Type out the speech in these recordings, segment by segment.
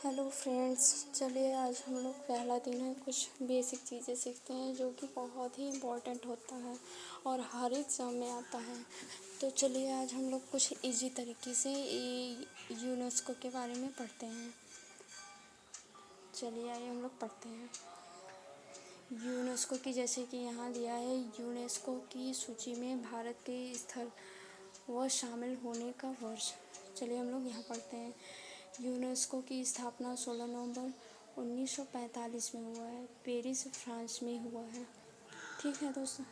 Hello friends, चलिए आज हम लोग पहला दिन है। कुछ बेसिक चीज़ें सीखते हैं जो कि बहुत ही इम्पोर्टेंट होता है और हर एग्ज़ाम में आता है। तो चलिए आज हम लोग कुछ इजी तरीके से यूनेस्को के बारे में पढ़ते हैं। चलिए आइए हम लोग पढ़ते हैं यूनेस्को की। जैसे कि यहाँ दिया है, यूनेस्को की सूची में भारत के स्थल व शामिल होने का वर्ष। चलिए हम लोग यहाँ पढ़ते हैं। यूनेस्को की स्थापना 16 नवंबर 1945 में हुआ है। पेरिस, फ्रांस में हुआ है। ठीक है दोस्तों।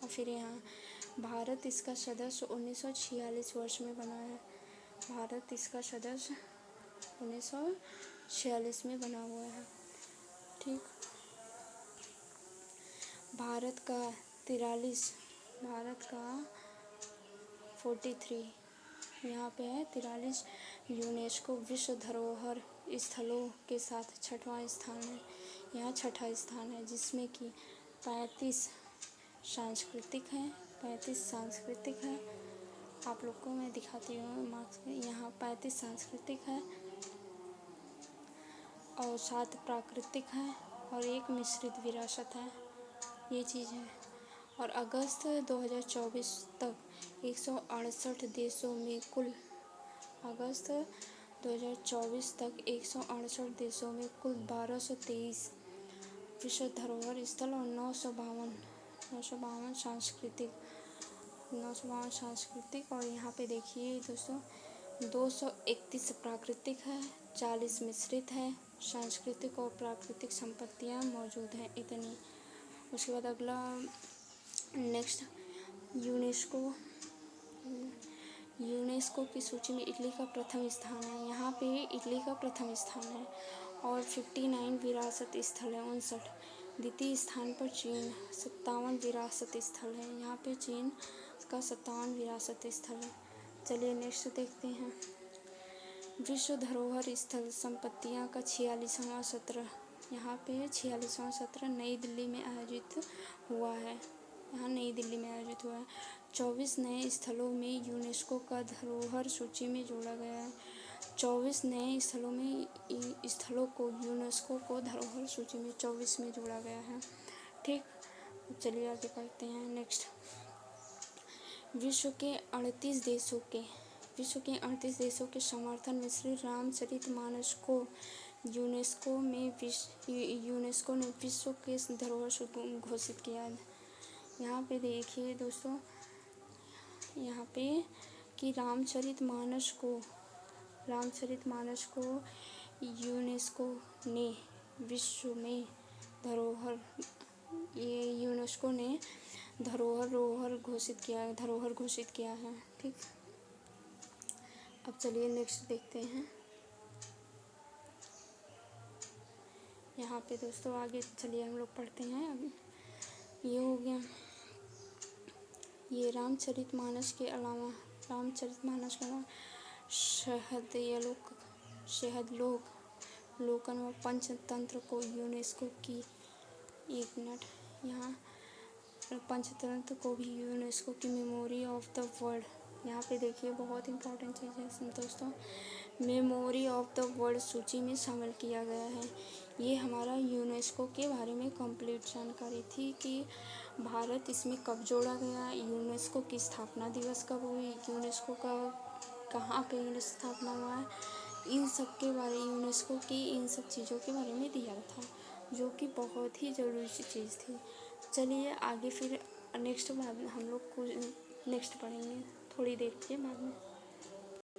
और फिर यहाँ भारत इसका सदस्य 1946 वर्ष में बना है। भारत इसका सदस्य 1946 में बना हुआ है। ठीक। भारत का 43 यहाँ पे है 43 यूनेस्को विश्व धरोहर स्थलों के साथ छठवां स्थान है। यहाँ छठा स्थान है, जिसमें कि 35 सांस्कृतिक है। आप लोग को मैं दिखाती हूँ मार्क्स में। यहाँ 35 सांस्कृतिक है और 7 प्राकृतिक है और 1 मिश्रित विरासत है। ये चीज़ है। और अगस्त 2024 तक 168 देशों में कुल 1223 विश्व धरोहर स्थल और 952 सांस्कृतिक। और यहाँ पे देखिए दोस्तों, 231 प्राकृतिक है, 40 मिश्रित है। सांस्कृतिक और प्राकृतिक संपत्तियाँ मौजूद हैं इतनी। उसके बाद अगला नेक्स्ट, यूनेस्को की सूची में इटली का प्रथम स्थान है। यहाँ पे इटली का प्रथम स्थान है और 59 विरासत स्थल है 59। द्वितीय स्थान पर चीन 57 विरासत स्थल है। यहाँ पे चीन का 57 विरासत स्थल है। चलिए नेक्स्ट देखते हैं। विश्व धरोहर स्थल संपत्तियाँ का 46वां सत्र। यहाँ पे 46वां सत्र नई दिल्ली में आयोजित हुआ है। 24 नए स्थलों में यूनेस्को का धरोहर सूची में जोड़ा गया है। 24 नए स्थलों को यूनेस्को को धरोहर सूची में 24 में जोड़ा गया है। ठीक। चलिए आगे पढ़ते हैं। नेक्स्ट, विश्व के 38 देशों के समर्थन में श्री रामचरितमानस को यूनेस्को ने विश्व के धरोहर घोषित किया है। यहाँ पे देखिए दोस्तों, यहाँ पे कि रामचरितमानस को यूनेस्को ने विश्व में धरोहर घोषित किया है। ठीक। अब चलिए नेक्स्ट देखते हैं। यहाँ पे दोस्तों आगे चलिए हम लोग पढ़ते हैं। अभी ये हो गया। ये रामचरितमानस के अलावा शहदलोकन व पंचतंत्र को यूनेस्को की यहाँ पंचतंत्र को भी यूनेस्को की मेमोरी ऑफ द वर्ल्ड। यहाँ पे देखिए बहुत इंपॉर्टेंट चीज़ है दोस्तों, मेमोरी ऑफ द वर्ल्ड सूची में शामिल किया गया है। ये हमारा यूनेस्को के बारे में कंप्लीट जानकारी थी कि भारत इसमें कब जोड़ा गया, यूनेस्को की स्थापना दिवस कब हुई, यूनेस्को का कहाँ पे स्थापना हुआ है, इन सब चीज़ों के बारे में दिया था, जो कि बहुत ही ज़रूरी चीज़ थी। चलिए आगे फिर नेक्स्ट बाद हम लोग को नेक्स्ट पढ़ेंगे थोड़ी देर के बाद में।